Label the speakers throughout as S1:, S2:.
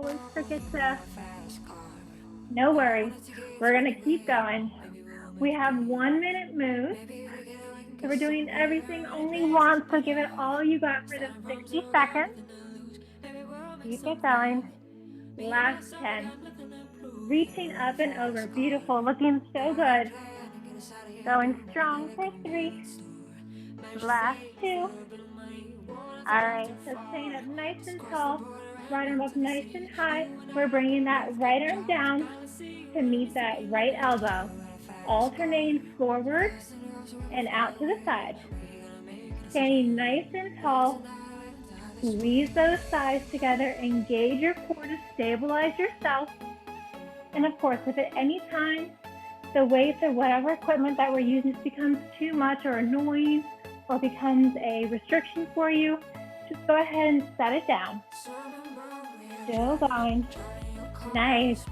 S1: always forget to, no worries. We're gonna keep going. We have 1 minute moves. So we're doing everything only once, so give it all you got for those 60 seconds. Keep it going. Last 10. Reaching up and over. Beautiful. Looking so good. Going strong for 3. Last 2. All right. So staying up nice and tall. Right arm up nice and high. We're bringing that right arm down to meet that right elbow. Alternating forward and out to the side. Standing nice and tall. Squeeze those thighs together. Engage your core to stabilize yourself. And of course, if at any time the weights or whatever equipment that we're using becomes too much or annoying or becomes a restriction for you, just go ahead and set it down. Still going. Nice.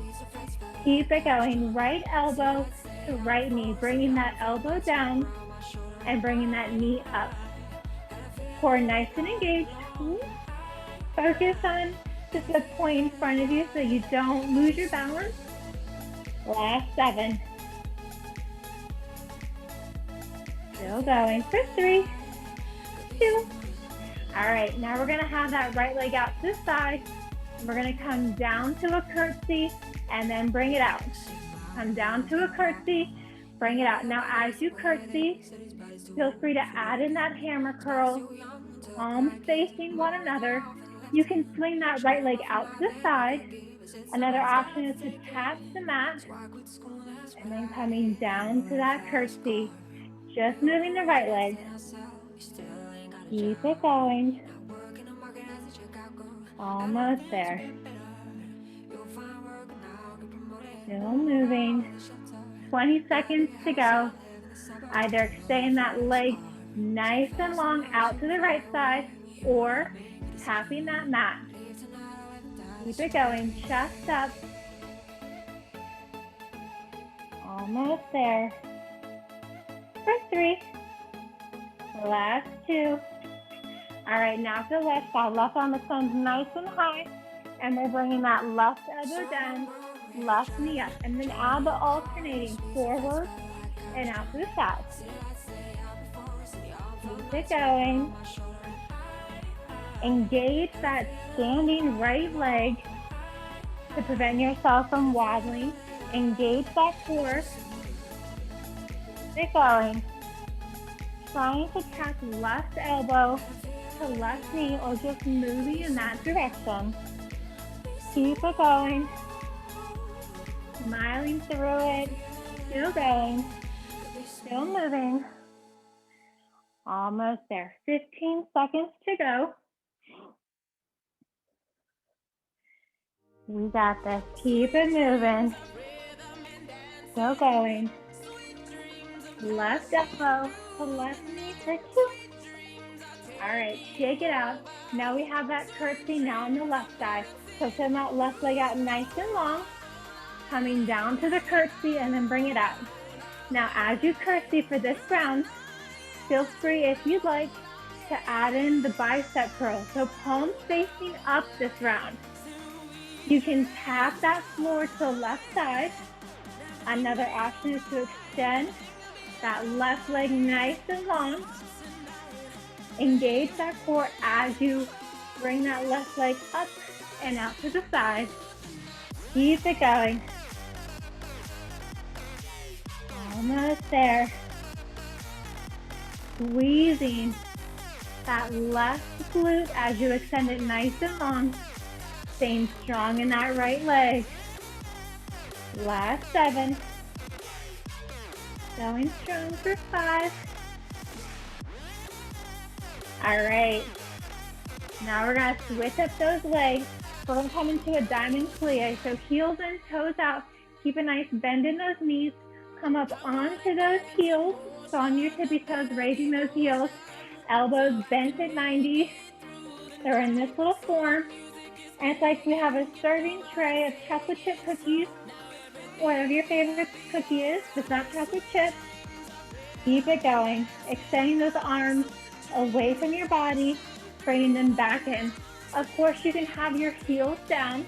S1: Keep it going. Right elbow to right knee, bringing that elbow down and bringing that knee up. Core nice and engaged. Focus on just the point in front of you so you don't lose your balance. Last 7. Still going for 3, 2. All right, now we're gonna have that right leg out to the side. We're gonna come down to a curtsy and then bring it out. Come down to a curtsy, bring it out. Now as you curtsy, feel free to add in that hammer curl, palms facing one another. You can swing that right leg out to the side. Another option is to tap the mat and then coming down to that curtsy. Just moving the right leg. Keep it going. Almost there. Still moving. 20 seconds to go. Either extend that leg nice and long out to the right side or tapping that mat. Keep it going. Chest up. Almost there. For 3. Last 2. All right, now to the left side. Left arm extends nice and high. And we're bringing that left elbow down, left knee up. And then add the alternating forward and out to the side. Keep it going. Engage that standing right leg to prevent yourself from waddling. Engage that core. Keep it going. Trying to tap left elbow to left knee or just moving in that direction. Keep it going. Smiling through it. Still going. Still moving. Almost there. 15 seconds to go. We got this. Keep it moving. Still going. Left elbow to left knee for 2. All right, shake it out. Now we have that curtsy now on the left side. So send that left leg out nice and long. Coming down to the curtsy and then bring it out. Now as you curtsy for this round, feel free if you'd like to add in the bicep curl. So palms facing up this round. You can tap that floor to the left side. Another option is to extend that left leg nice and long. Engage that core as you bring that left leg up and out to the side. Keep it going. Almost there. Squeezing that left glute as you extend it nice and long. Staying strong in that right leg. Last 7. Going strong for 5. All right. Now we're going to switch up those legs. We're going to come into a diamond plie. So heels and toes out. Keep a nice bend in those knees. Come up onto those heels. So on your tippy toes, raising those heels. Elbows bent at 90. They're in this little form. And it's like we have a serving tray of chocolate chip cookies. Whatever your favorite cookie is, if it's not chocolate chip. Keep it going. Extending those arms away from your body, bringing them back in. Of course, you can have your heels down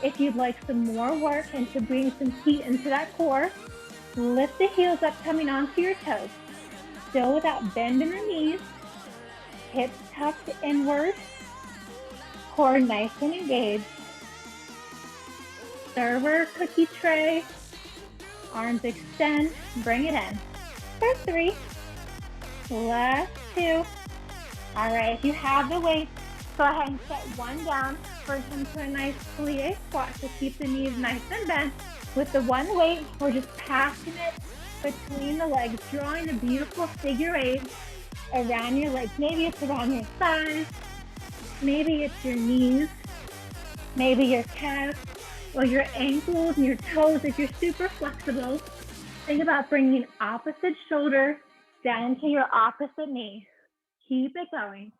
S1: If you'd like some more work and to bring some heat into that core, lift the heels up coming onto your toes. Still without bending the knees, hips tucked inward, core nice and engaged. Server cookie tray, arms extend, bring it in. For 3, last 2. All right, if you have the weight, go ahead and set one down. First into a nice plie squat to keep the knees nice and bent. With the one weight, we're just passing it between the legs, drawing a beautiful figure 8 around your legs. Maybe it's around your thighs, maybe it's your knees, maybe your calves, or your ankles and your toes if you're super flexible. Think about bringing opposite shoulder down to your opposite knee. Keep it going.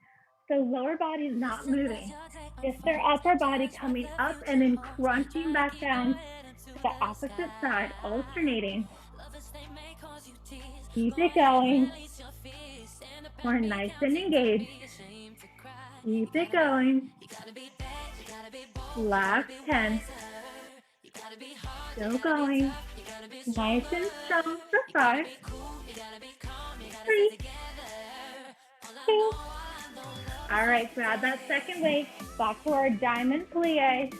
S1: So lower body is not moving. Just their upper body coming up and then crunching back down to the opposite side, alternating. Keep it going. We're nice and engaged. Keep it going. Last 10. Still going. Nice and strong for 5. 3. 2. All right, grab that second weight. Back to our diamond plie.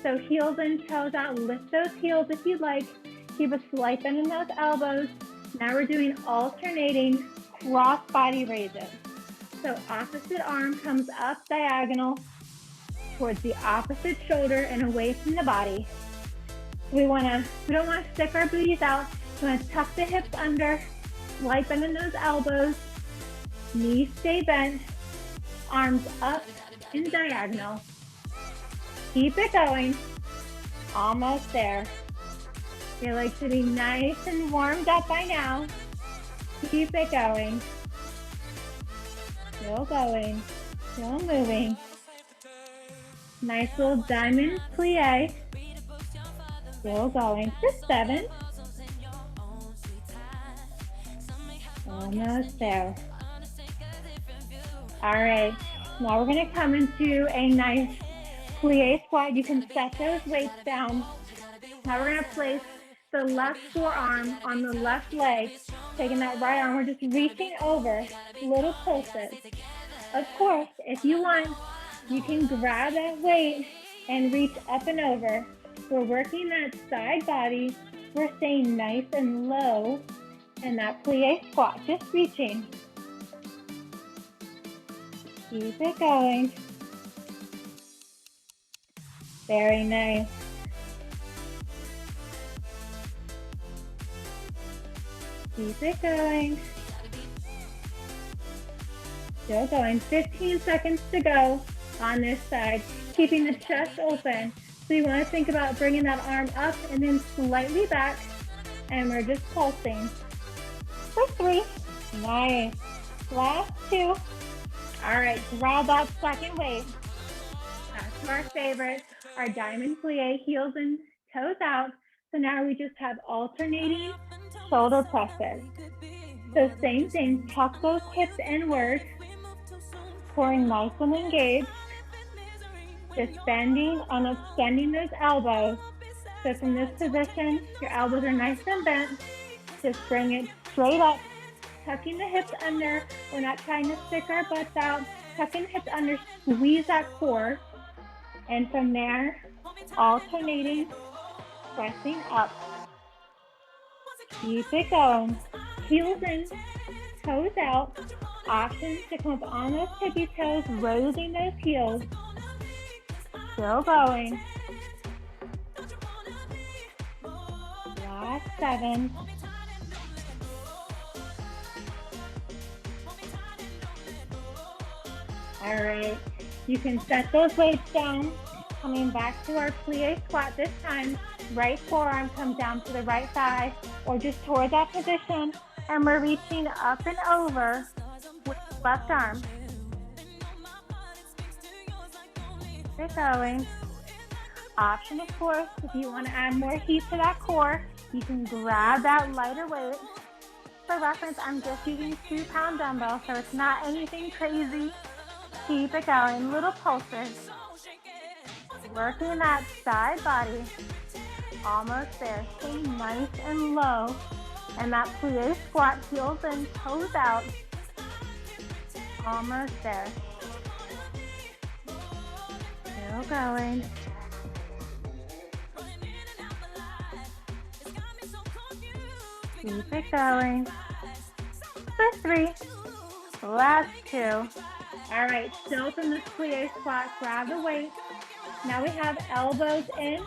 S1: So heels and toes out. Lift those heels if you'd like. Keep a slight bend in those elbows. Now we're doing alternating cross body raises. So opposite arm comes up diagonal towards the opposite shoulder and away from the body. We don't want to stick our booties out. We want to tuck the hips under, slight bend in those elbows, knees stay bent, arms up and diagonal. Keep it going. Almost there. Your legs should be nice and warmed up by now. Keep it going. Still going. Still moving. Nice little diamond plie. Still going for 7. Almost there. All right. Now we're going to come into a nice plie squat. You can set those weights down. Now we're going to place the left forearm on the left leg. Taking that right arm, we're just reaching over, little pulses. Of course, if you want, you can grab that weight and reach up and over. We're working that side body. We're staying nice and low in that plie squat, just reaching. Keep it going. Very nice. Keep it going. Still going. 15 seconds to go on this side. Keeping the chest open. So you want to think about bringing that arm up and then slightly back. And we're just pulsing. For 3. Nice. Last 2. All right, grab that second weight. That's our favorite. Our diamond plie, heels and toes out. So now we just have alternating shoulder presses. So same thing, tuck those hips inward, core nice and engaged. Just bending and extending those elbows. So from this position, your elbows are nice and bent. Just bring it straight up, tucking the hips under. We're not trying to stick our butts out. Tucking the hips under, squeeze that core. And from there, alternating, pressing up. Keep it going. Heels in, toes out. Options to come up on those tippy toes, raising those heels. Still going. Last 7. All right. You can set those weights down. Coming back to our plie squat this time. Right forearm comes down to the right thigh or just toward that position. And we're reaching up and over with the left arm. Keep it going. Option, of course, if you want to add more heat to that core, you can grab that lighter weight. For reference, I'm just using 2-pound dumbbells, so it's not anything crazy. Keep it going. Little pulses. Working that side body. Almost there. Stay nice and low. And that plie squat, heels in, toes out. Almost there. Still going. Keep it going. For 3. Last 2. All right, still from this plie squat, grab the weight. Now we have elbows in.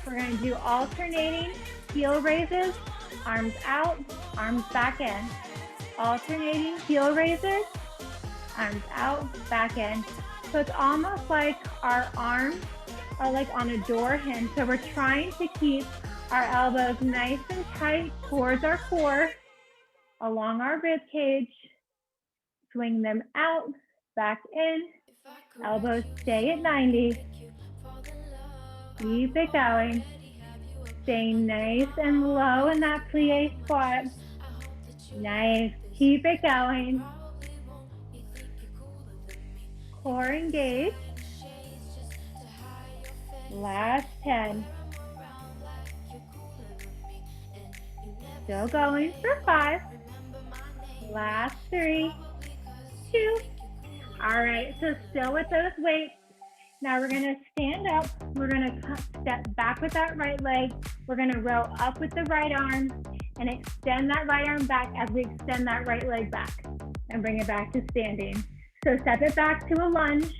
S1: We're going to do alternating heel raises, arms out, arms back in. Alternating heel raises, arms out, back in. So it's almost like our arms are like on a door hinge. So we're trying to keep our elbows nice and tight towards our core, along our rib cage. Swing them out, back in. Elbows stay at 90. Keep it going. Stay nice and low in that plie squat. Nice. Keep it going. Core engaged. Last 10. Still going for 5. Last 3, 2. All right, so still with those weights. Now we're gonna stand up. We're gonna step back with that right leg. We're gonna row up with the right arm and extend that right arm back as we extend that right leg back and bring it back to standing. So step it back to a lunge,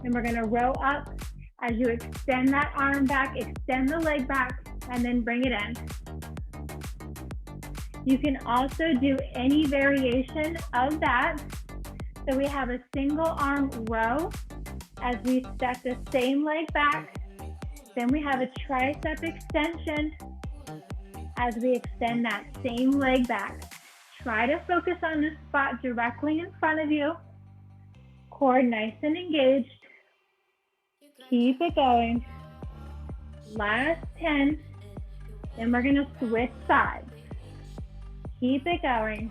S1: and we're gonna row up as you extend that arm back, extend the leg back, and then bring it in. You can also do any variation of that. So we have a single arm row as we step the same leg back. Then we have a tricep extension as we extend that same leg back. Try to focus on the spot directly in front of you. Core nice and engaged. Keep it going. Last 10. Then we're gonna switch sides. Keep it going.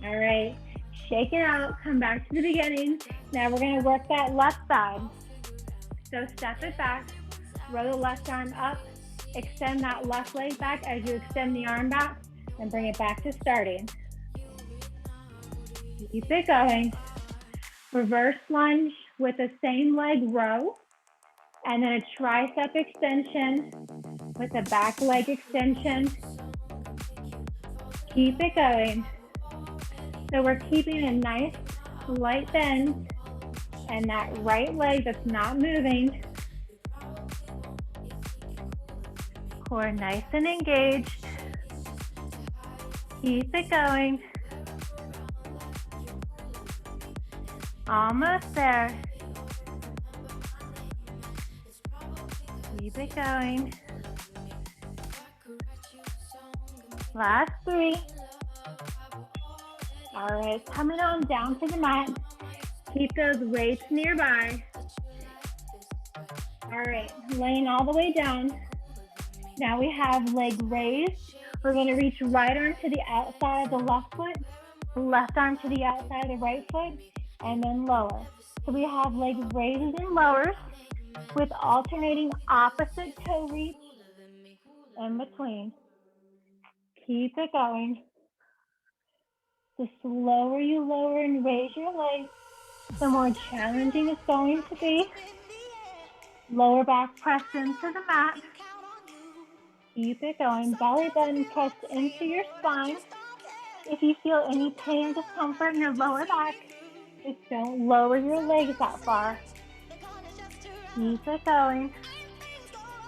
S1: All right, shake it out, come back to the beginning. Now we're gonna work that left side. So step it back, row the left arm up, extend that left leg back as you extend the arm back, and bring it back to starting. Keep it going. Reverse lunge with the same leg row, and then a tricep extension with a back leg extension. Keep it going. So we're keeping a nice light bend and that right leg that's not moving. Core nice and engaged. Keep it going. Almost there. Keep it going. Last 3. All right, coming on down to the mat. Keep those weights nearby. All right, laying all the way down. Now we have leg raised. We're going to reach right arm to the outside of the left foot, left arm to the outside of the right foot, and then lower. So we have leg raises and lowers with alternating opposite toe reach in between. Keep it going. The slower you lower and raise your legs, the more challenging it's going to be. Lower back pressed into the mat. Keep it going. Belly button pressed into your spine. If you feel any pain or discomfort in your lower back, just don't lower your legs that far. Keep it going.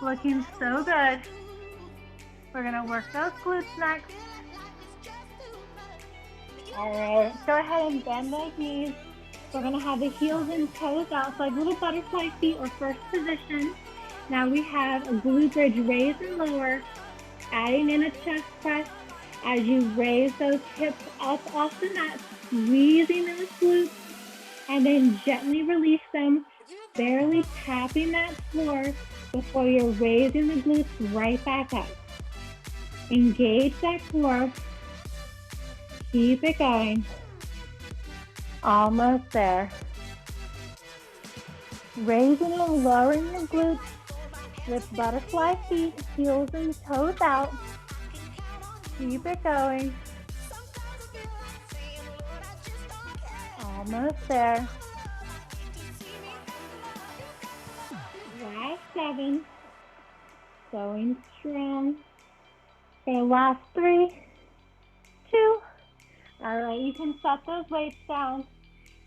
S1: Looking so good. We're going to work those glutes next. All right, go ahead and bend those knees. We're gonna have the heels and toes out, so like little butterfly feet or first position. Now we have a glute bridge raise and lower, adding in a chest press as you raise those hips up off the mat, squeezing those glutes, and then gently release them, barely tapping that floor before you're raising the glutes right back up. Engage that core. Keep it going. Almost there. Raising and lowering your glutes with butterfly feet, heels and toes out. Keep it going. Almost there. Last 7. Going strong. For the last 3, 2. All right, you can set those weights down.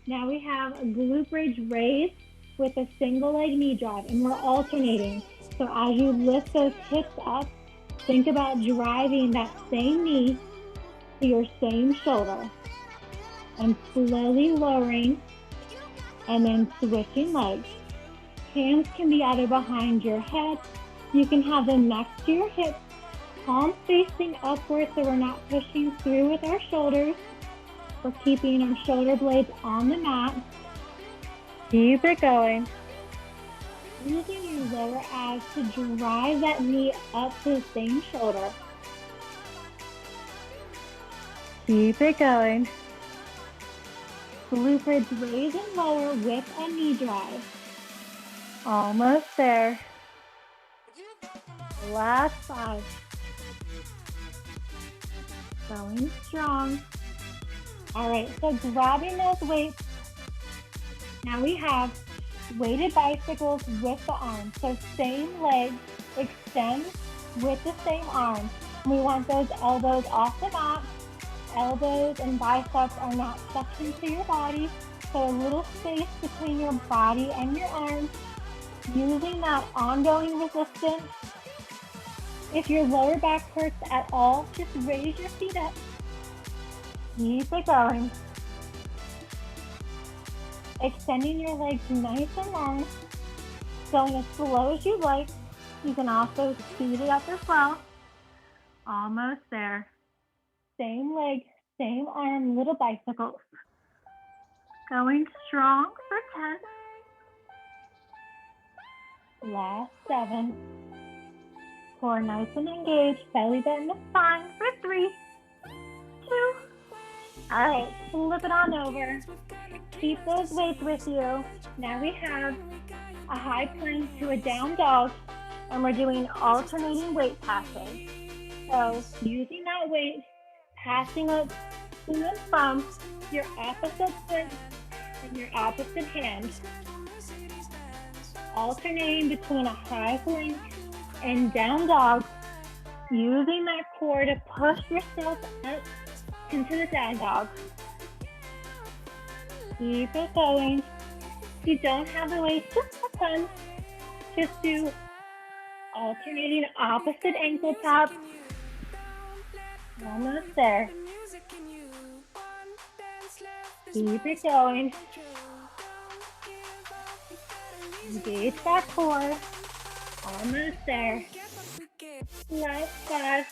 S1: Now we have a glute bridge raise with a single leg knee drive, and we're alternating. So as you lift those hips up, think about driving that same knee to your same shoulder and slowly lowering and then switching legs. Hands can be either behind your head. You can have them next to your hips, palms facing upwards so we're not pushing through with our shoulders. We're keeping our shoulder blades on the mat. Keep it going. Using your lower abs to drive that knee up to the same shoulder. Keep it going. Glute bridge raise and lower with a knee drive. Almost there. Last 5. Going strong. All right, so grabbing those weights. Now we have weighted bicycles with the arms. So same leg, extend with the same arm. We want those elbows off the mat. Elbows and biceps are not sucked into your body. So a little space between your body and your arms. Using that ongoing resistance. If your lower back hurts at all, just raise your feet up. Keep it going. Extending your legs nice and long. Going as slow as you like. You can also speed it up as well. Almost there. Same leg, same arm, little bicycles. Going strong for 10. Last 7. Core nice and engaged. Belly button to spine for 3, 2. All right, flip it on over. Keep those weights with you. Now we have a high plank to a down dog, and we're doing alternating weight passes. So using that weight, passing it to and from your opposite foot and your opposite hand. Alternating between a high plank and down dog, using that core to push yourself up into the down dog. Keep it going. If you don't have the weight, just for fun, just do alternating opposite ankle taps. Almost there. Keep it going. Engage that core. Almost there. Last 5.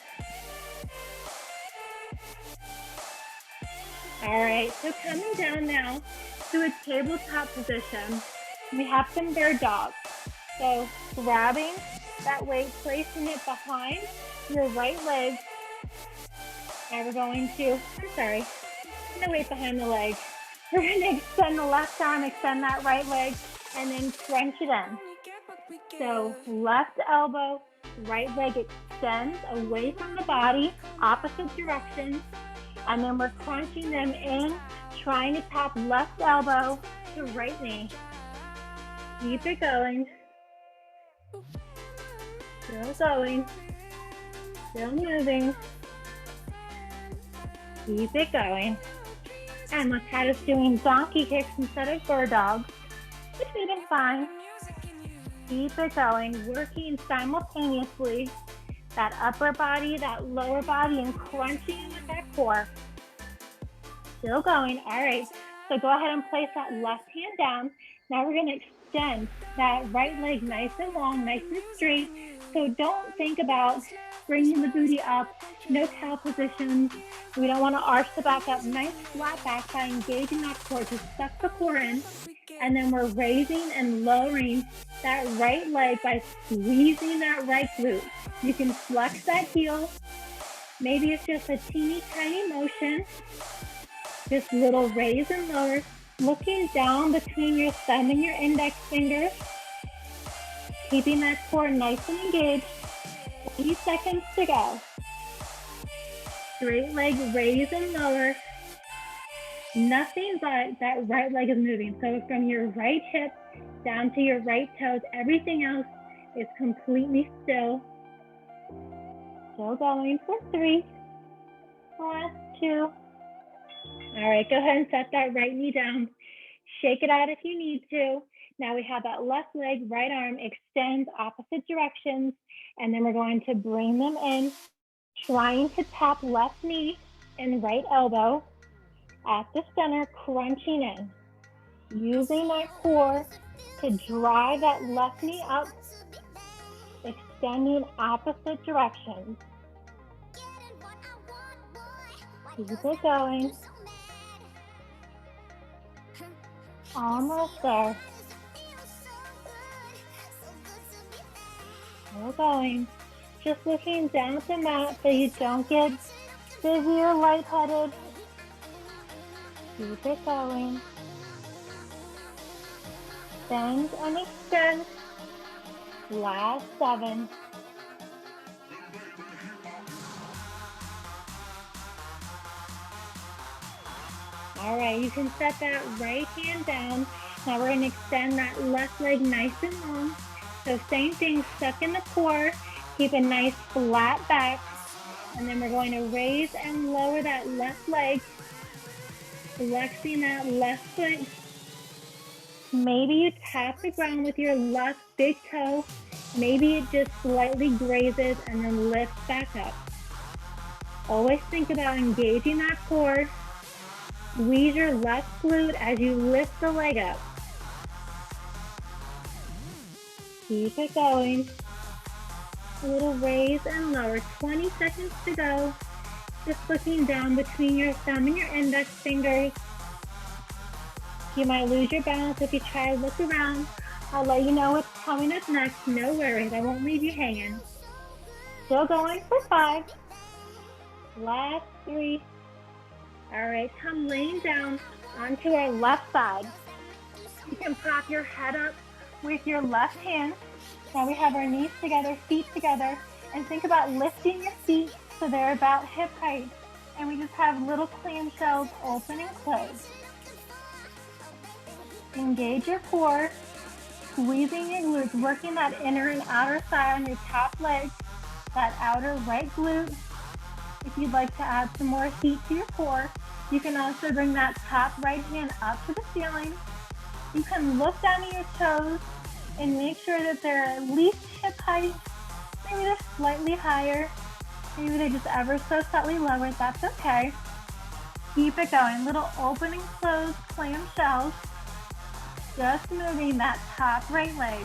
S1: All right, so coming down now to a tabletop position, we have some bear dogs. So grabbing that weight, placing it behind your right leg. Now we're going to, no weight behind the leg. We're going to extend the left arm, extend that right leg, and then crunch it in. So left elbow, right leg extends away from the body, opposite direction. And then we're crunching them in, trying to tap left elbow to right knee. Keep it going. Still going. Still moving. Keep it going. And let's have us doing donkey kicks instead of bird dogs, which we've been fine. Keep it going, working simultaneously. That upper body, that lower body, and crunching with that core. Still going. All right. So go ahead and place that left hand down. Now we're going to extend that right leg nice and long, nice and straight. So don't think about bringing the booty up. No cow positions. We don't want to arch the back up. Nice flat back by engaging that core. Just suck the core in. And then we're raising and lowering that right leg by squeezing that right glute. You can flex that heel. Maybe it's just a teeny tiny motion. Just little raise and lower. Looking down between your thumb and your index fingers, keeping that core nice and engaged. 30 seconds to go. Straight leg raise and lower. Nothing but that right leg is moving. So from your right hip down to your right toes, everything else is completely still. Still going for 3. Last 2. All right, go ahead and set that right knee down. Shake it out if you need to. Now we have that left leg, right arm extends opposite directions, and then we're going to bring them in, trying to tap left knee and right elbow at the center, crunching in. Using that core to drive that left knee up, extending opposite directions. Keep it going. Almost there. Still going. Just looking down at the mat so you don't get dizzy or lightheaded. Keep it going. Bend and extend. Last 7. All right, you can set that right hand down. Now we're going to extend that left leg nice and long. So same thing, stuck in the core. Keep a nice flat back. And then we're going to raise and lower that left leg. Flexing that left foot. Maybe you tap the ground with your left big toe. Maybe it just slightly grazes and then lifts back up. Always think about engaging that core. Squeeze your left glute as you lift the leg up. Keep it going. A little raise and lower. 20 seconds to go. Just looking down between your thumb and your index fingers. You might lose your balance if you try to look around. I'll let you know what's coming up next. No worries, I won't leave you hanging. Still going for 5. Last 3. All right, come laying down onto our left side. You can pop your head up with your left hand. Now we have our knees together, feet together, and think about lifting your feet so they're about hip height. And we just have little clamshells open and close. Engage your core, squeezing your glutes, working that inner and outer thigh on your top leg, that outer right glute. If you'd like to add some more heat to your core, you can also bring that top right hand up to the ceiling. You can look down at your toes and make sure that they're at least hip height. Maybe they're slightly higher. Maybe they're just ever so slightly lower. That's okay. Keep it going. Little open and close clamshells. Just moving that top right leg.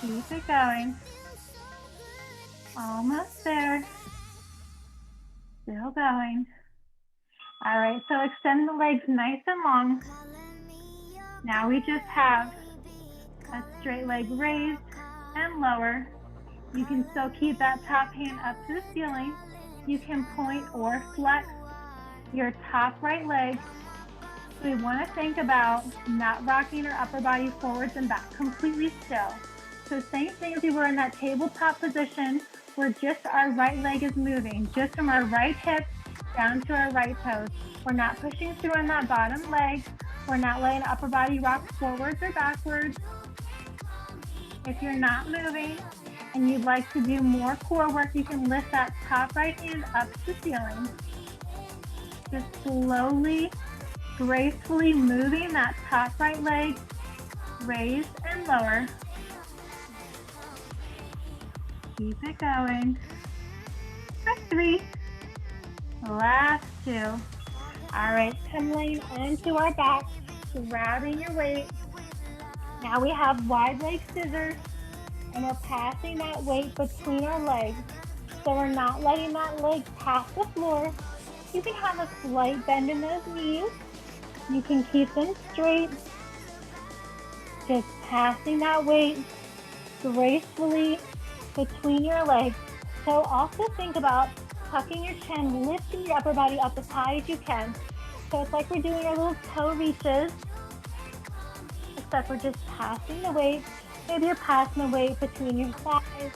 S1: Keep it going. Almost there. Still going. All right, so extend the legs nice and long. Now we just have a straight leg raised and lower. You can still keep that top hand up to the ceiling. You can point or flex your top right leg. We want to think about not rocking our upper body forwards and back, completely still. So same thing as we were in that tabletop position where just our right leg is moving, just from our right hip down to our right toes. We're not pushing through on that bottom leg. We're not letting upper body rock forwards or backwards. If you're not moving and you'd like to do more core work, you can lift that top right hand up to the ceiling. Just slowly, gracefully moving that top right leg, raise and lower. Keep it going. For 3. Last 2. All right, come laying onto our back, grabbing your weight. Now we have wide leg scissors, and we're passing that weight between our legs. So we're not letting that leg pass the floor. You can have a slight bend in those knees. You can keep them straight. Just passing that weight gracefully between your legs. So also think about tucking your chin, lifting your upper body up as high as you can. So it's like we're doing our little toe reaches, except we're just passing the weight. Maybe you're passing the weight between your thighs,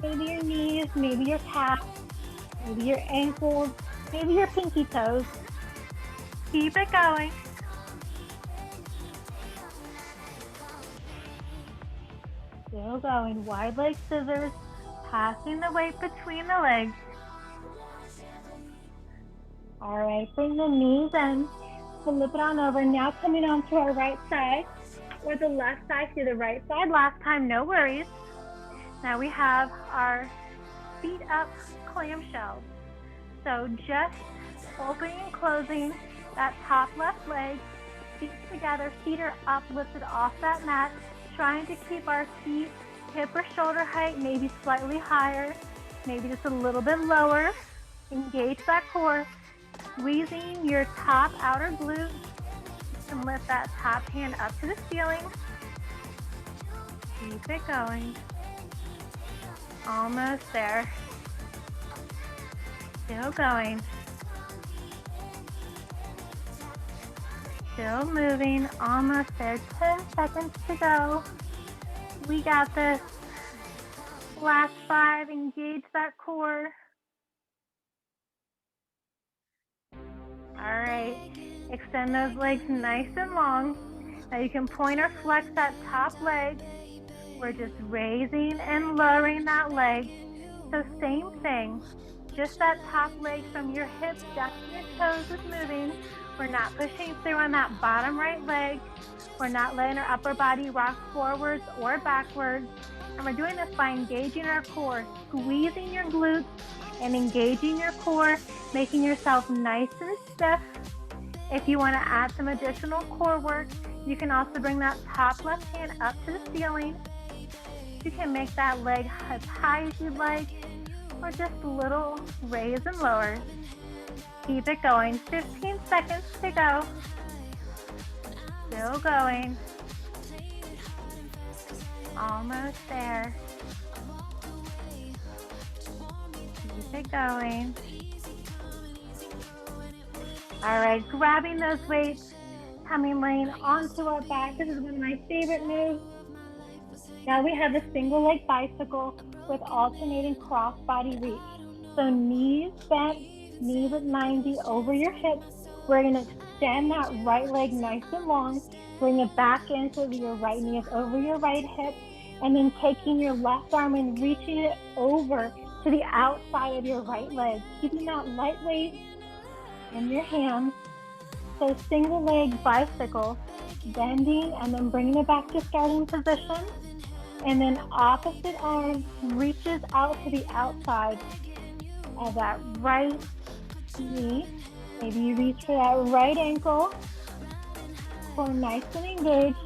S1: maybe your knees, maybe your calves, maybe your ankles, maybe your pinky toes. Keep it going. Still going. Wide leg scissors, passing the weight between the legs. All right, bring the knees in, flip it on over. Now coming on to our right side, or the left side to the right side. Last time, no worries. Now we have our feet up clamshell. So just opening and closing that top left leg, feet together, feet are uplifted off that mat, trying to keep our feet hip or shoulder height, maybe slightly higher, maybe just a little bit lower. Engage that core, squeezing your top outer glute, and lift that top hand up to the ceiling. Keep it going. Almost there. Still going. Still moving, almost there. 10 seconds to go. We got this. Last 5, engage that core. All right, extend those legs nice and long. Now you can point or flex that top leg. We're just raising and lowering that leg. So same thing, just that top leg from your hips down to your toes is moving. We're not pushing through on that bottom right leg. We're not letting our upper body rock forwards or backwards. And we're doing this by engaging our core, squeezing your glutes and engaging your core, making yourself nice and stiff. If you want to add some additional core work, you can also bring that top left hand up to the ceiling. You can make that leg as high as you'd like, or just a little raise and lower. Keep it going. 15 seconds to go. Still going. Almost there. Keep it going. All right, grabbing those weights, coming laying onto our back. This is one of my favorite moves. Now we have a single leg bicycle with alternating cross body reach. So knees bent, knees at 90 over your hips. We're going to extend that right leg nice and long. Bring it back in so that your right knee is over your right hip. And then taking your left arm and reaching it over to the outside of your right leg. Keeping that light weight in your hands. So single leg bicycle, bending and then bringing it back to starting position. And then opposite arm reaches out to the outside of that right knee. Maybe you reach for that right ankle. Core nice and engaged.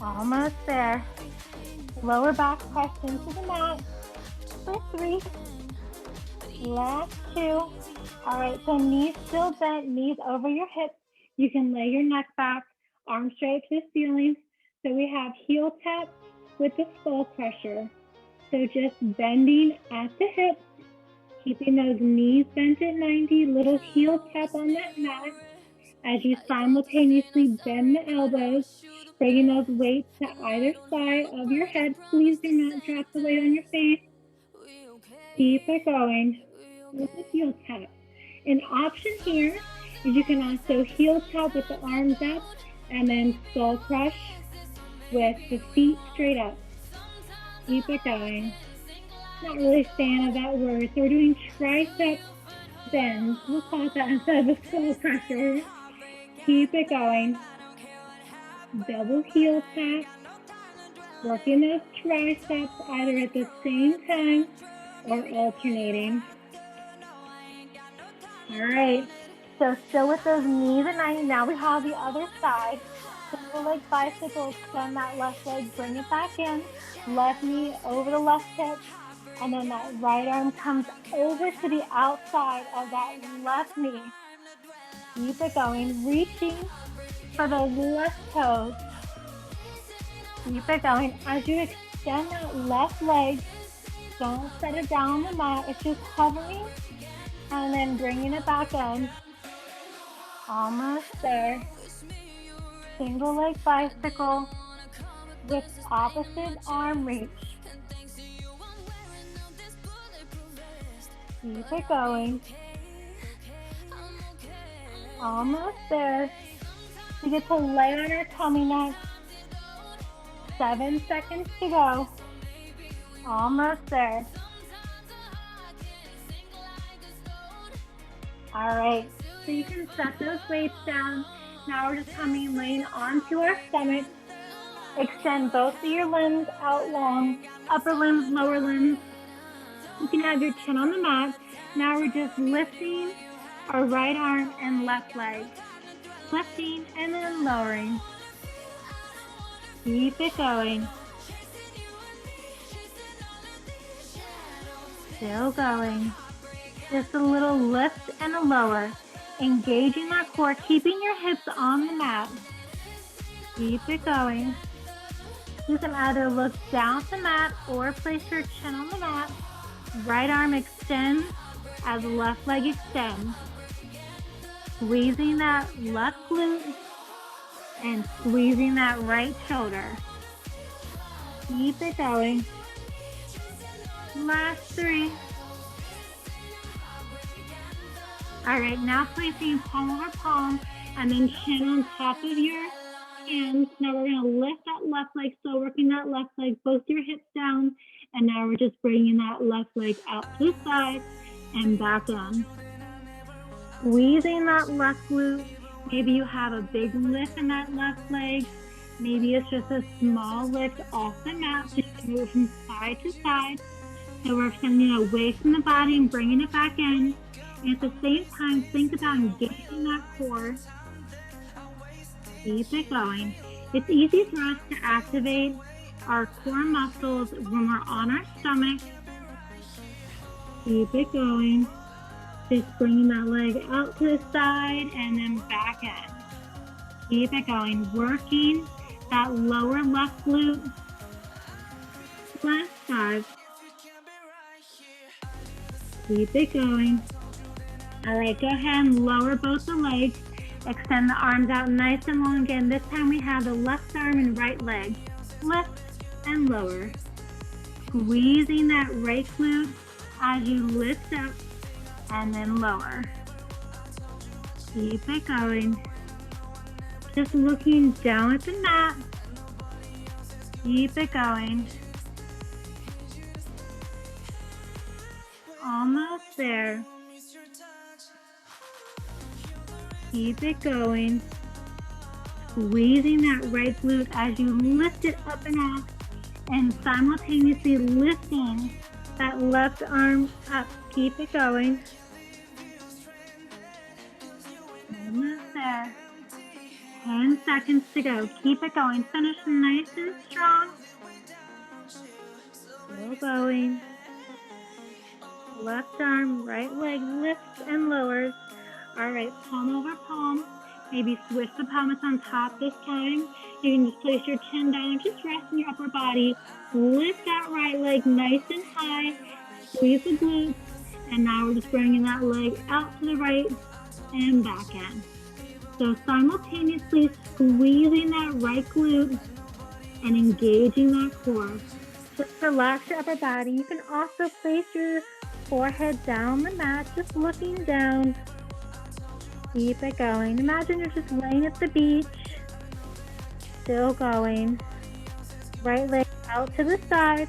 S1: Almost there. Lower back press into the mat for 3. Last 2. All right, so knees still bent, knees over your hips. You can lay your neck back, arms straight to the ceiling. So we have heel tap with the skull crusher. So just bending at the hips, keeping those knees bent at 90, little heel tap on that mat as you simultaneously bend the elbows, bringing those weights to either side of your head. Please do not drop the weight on your face. Keep it going with the heel tap. An option here is you can also heel tap with the arms up and then skull crush with the feet straight up. Keep it going. Not really a fan of that word. So we're doing tricep bends. We'll call it that instead of a skull crusher. Keep it going. Double heel tap. Working those triceps either at the same time or alternating. All right. So still with those knees at 90. Now we have the other side. Single leg bicycle, extend that left leg, bring it back in. Left knee over the left hip. And then that right arm comes over to the outside of that left knee. Keep it going, reaching for those left toes. Keep it going. As you extend that left leg, don't set it down on the mat. It's just hovering And then bringing it back in. Almost there. Single leg bicycle with opposite arm reach. Keep it going. Almost there. We get to lay on our tummy next. 7 seconds to go. Almost there. All right, so you can set those weights down. Now we're just coming, laying onto our stomach. Extend both of your limbs out long, upper limbs, lower limbs. You can have your chin on the mat. Now we're just lifting our right arm and left leg. Lifting and then lowering. Keep it going. Still going. Just a little lift and a lower. Engaging that core, keeping your hips on the mat. Keep it going. You can either look down at the mat or place your chin on the mat. Right arm extends as left leg extends. Squeezing that left glute and squeezing that right shoulder. Keep it going. Last 3. All right, now placing palm over palm and then chin on top of your hands. Now we're gonna lift that left leg, so working that left leg, both your hips down, and now we're just bringing that left leg out to the side and back in. Squeezing that left glute. Maybe you have a big lift in that left leg. Maybe it's just a small lift off the mat, so you can move from side to side. So we're sending it away from the body and bringing it back in. And at the same time, think about engaging that core. Keep it going. It's easy for us to activate our core muscles when we're on our stomach. Keep it going. Just bringing that leg out to the side and then back in. Keep it going. Working that lower left glute. Last 5. Keep it going. All right, go ahead and lower both the legs. Extend the arms out nice and long again. This time we have the left arm and right leg. Lift and lower. Squeezing that right glute as you lift up and then lower. Keep it going. Just looking down at the mat. Keep it going. Almost there. Keep it going. Squeezing that right glute as you lift it up and off, and simultaneously lifting that left arm up. Keep it going. Almost there. 10 seconds to go. Keep it going. Finish nice and strong. Still going. Left arm, right leg lifts and lowers. All right, palm over palm. Maybe switch the palm that's on top this time. You can just place your chin down and just rest in your upper body. Lift that right leg nice and high. Squeeze the glutes. And now we're just bringing that leg out to the right and back in. So simultaneously squeezing that right glute and engaging that core. Just relax your upper body. You can also place your forehead down the mat, just looking down. Keep it going. Imagine you're just laying at the beach. Still going. Right leg out to the side.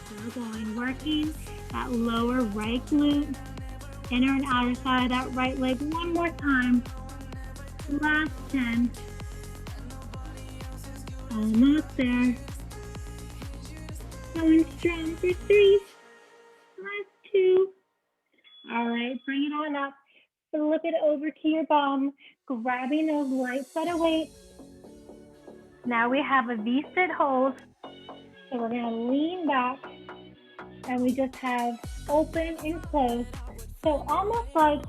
S1: Still going. Working that lower right glute. Inner and outer side of that right leg one more time. Last 10. Almost there. Going strong for 3. Last 2. All right, bring it on up. Flip it over to your bum, grabbing those light set of weights. Now we have a V-sit hold. So we're gonna lean back and we just have open and close. So almost like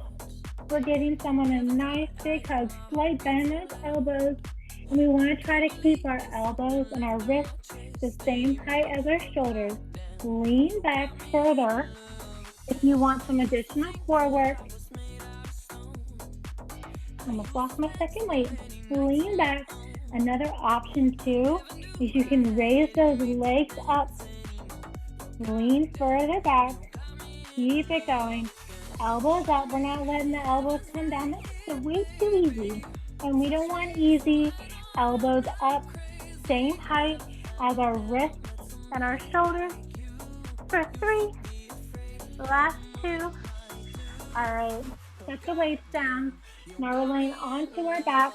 S1: we're giving someone a nice big hug, slight bend in those elbows. And we wanna try to keep our elbows and our wrists the same height as our shoulders. Lean back further. If you want some additional core work, almost lost my second weight. Lean back. Another option too is you can raise those legs up. Lean further back. Keep it going. Elbows up. We're not letting the elbows come down. It's way too easy. And we don't want easy. Elbows up. Same height as our wrists and our shoulders. For 3. Last 2. All right. Set the weights down. Now we're laying onto our back.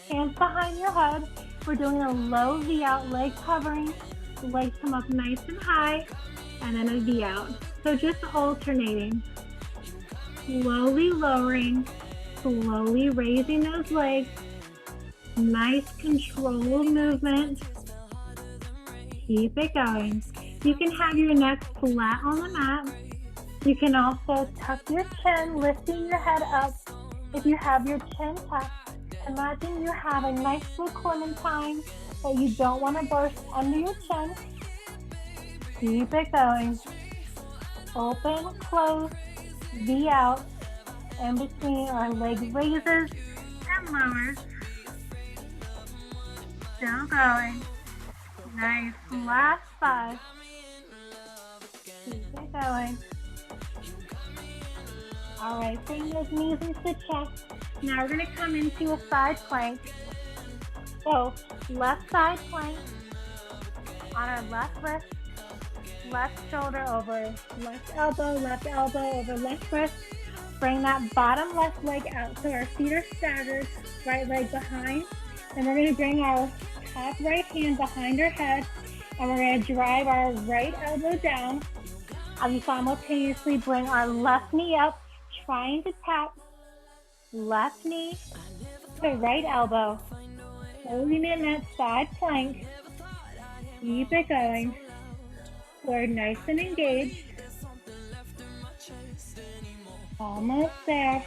S1: Hands behind your head. We're doing a low V out, legs hovering. The legs come up nice and high, and then a V out. So just alternating. Slowly lowering, slowly raising those legs. Nice controlled movement. Keep it going. You can have your neck flat on the mat. You can also tuck your chin, lifting your head up. If you have your chin tucked, imagine you have a nice little clementine that you don't want to burst under your chin. Keep it going. Open, close, V out, in between our leg raises and lowers. Still going. Nice. Last 5. Keep it going. All right, bring those knees into the chest. Now we're going to come into a side plank. So left side plank on our left wrist, left shoulder over left elbow over left wrist. Bring that bottom left leg out so our feet are staggered, right leg behind. And we're going to bring our top right hand behind our head, and we're going to drive our right elbow down. As we simultaneously bring our left knee up, trying to tap left knee to right elbow. Holding in that side plank. Keep it going. We're nice and engaged. Almost there.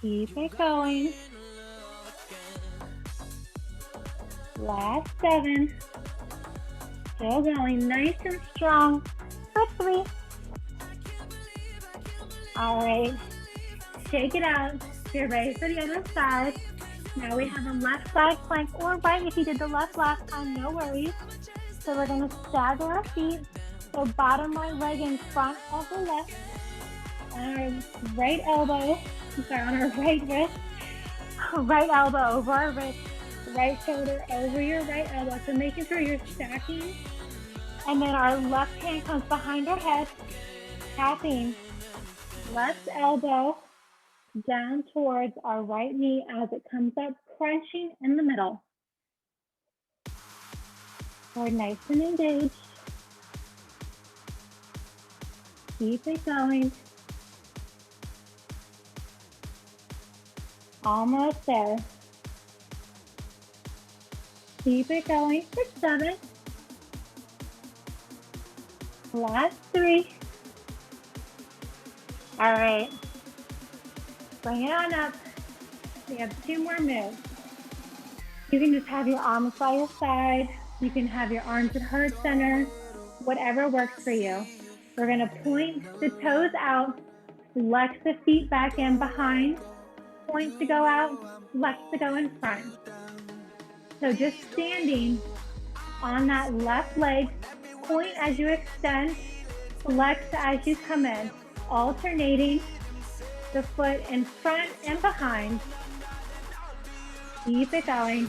S1: Keep it going. Last 7. Still going nice and strong for 3. All right, shake it out. Get ready for the other side. Now we have a left side plank, or right if you did the left last time, no worries. So we're going to stagger our feet. So bottom right leg in front of the left. On our right elbow, on our right wrist. Right elbow over our wrist. Right shoulder over your right elbow. So making sure you're stacking. And then our left hand comes behind our head. Tapping. Left elbow down towards our right knee as it comes up, crunching in the middle. We're nice and engaged. Keep it going. Almost there. Keep it going for 7. Last 3. All right, bring it on up. We have 2 more moves. You can just have your arms by your side. You can have your arms at heart center, whatever works for you. We're gonna point the toes out, flex the feet back in behind, point to go out, flex to go in front. So just standing on that left leg, point as you extend, flex as you come in. Alternating the foot in front and behind. Keep it going.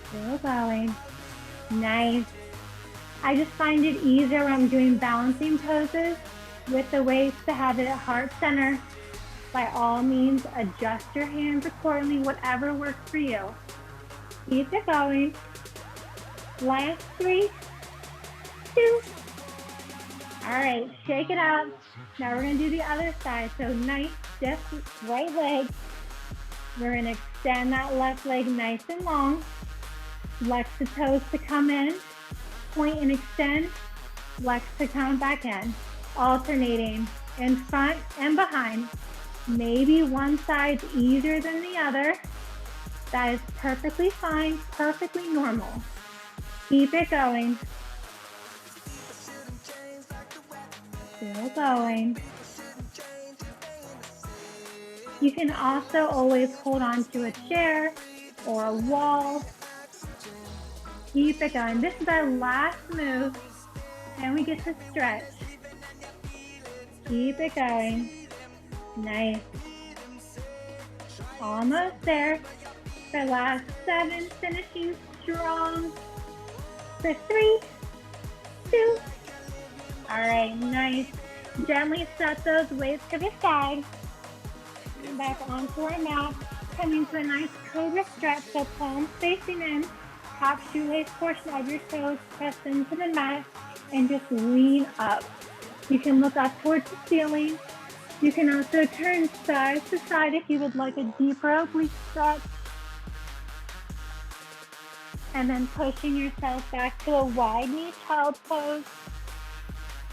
S1: Still going. Nice. I just find it easier when I'm doing balancing poses with the weights to have it at heart center. By all means, adjust your hands accordingly, whatever works for you. Keep it going. Last 3, 2. All right, shake it out. Now we're gonna do the other side. So nice, stiff right leg. We're gonna extend that left leg nice and long. Flex the toes to come in. Point and extend. Flex to come back in. Alternating in front and behind. Maybe one side's easier than the other. That is perfectly fine, perfectly normal. Keep it going. Still going. You can also always hold on to a chair or a wall. Keep it going. This is our last move. Then we get to stretch. Keep it going. Nice. Almost there. The last 7, finishing strong. For 3, 2. All right, nice. Gently set those weights to the side. Back onto our mat. Coming to a nice cobra stretch, so palms facing in. Top shoelace portion of your toes press into the mat and just lean up. You can look up towards the ceiling. You can also turn side to side if you would like a deeper oblique stretch. And then pushing yourself back to a wide knee child pose.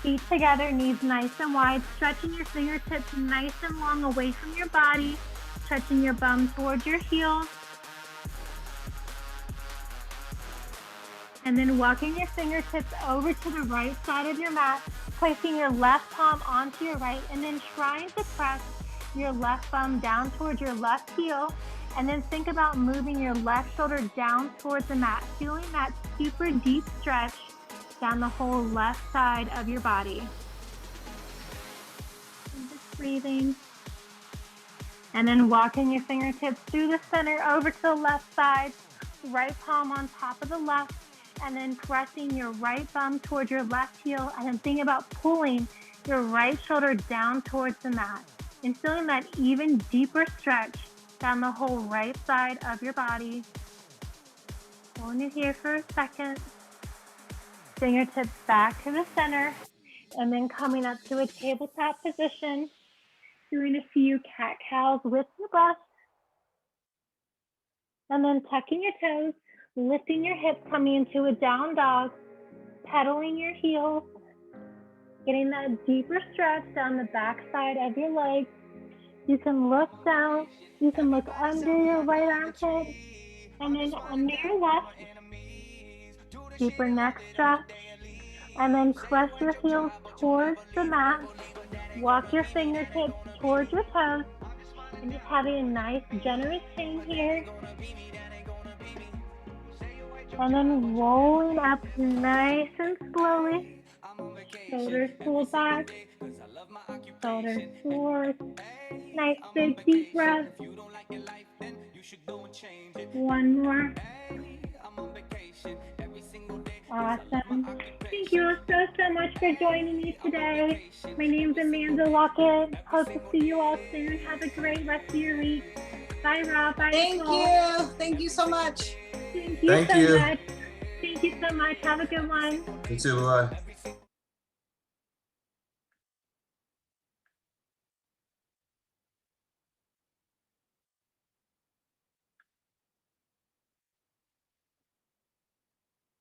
S1: Feet together, knees nice and wide, stretching your fingertips nice and long away from your body, stretching your bum towards your heels. And then walking your fingertips over to the right side of your mat, placing your left palm onto your right, and then trying to press your left thumb down towards your left heel. And then think about moving your left shoulder down towards the mat, feeling that super deep stretch down the whole left side of your body. And just breathing. And then walking your fingertips through the center over to the left side, right palm on top of the left, and then pressing your right thumb towards your left heel, and then think about pulling your right shoulder down towards the mat and feeling that even deeper stretch down the whole right side of your body. Holding it here for a second. Fingertips back to the center, and then coming up to a tabletop position, doing a few cat-cows with your breath, and then tucking your toes, lifting your hips, coming into a down dog, pedaling your heels, getting that deeper stretch down the back side of your legs. You can look down, you can look under your right armpit, and then under your left. Deeper neck stretch, and then press your heels towards the mat. Walk your fingertips towards your toes, and just having a nice generous hang here. And then rolling up nice and slowly. Shoulders pull back, shoulders forward. Nice big deep breath. One more. Awesome. Thank you so much for joining me today. My name's Amanda Lockett. Hope to see you all soon. Have a great rest of your week. Bye, Rob. Bye,
S2: Nicole. Thank you so much.
S1: Thank you so much. Thank you so much. Have a good one.
S3: You too. Bye.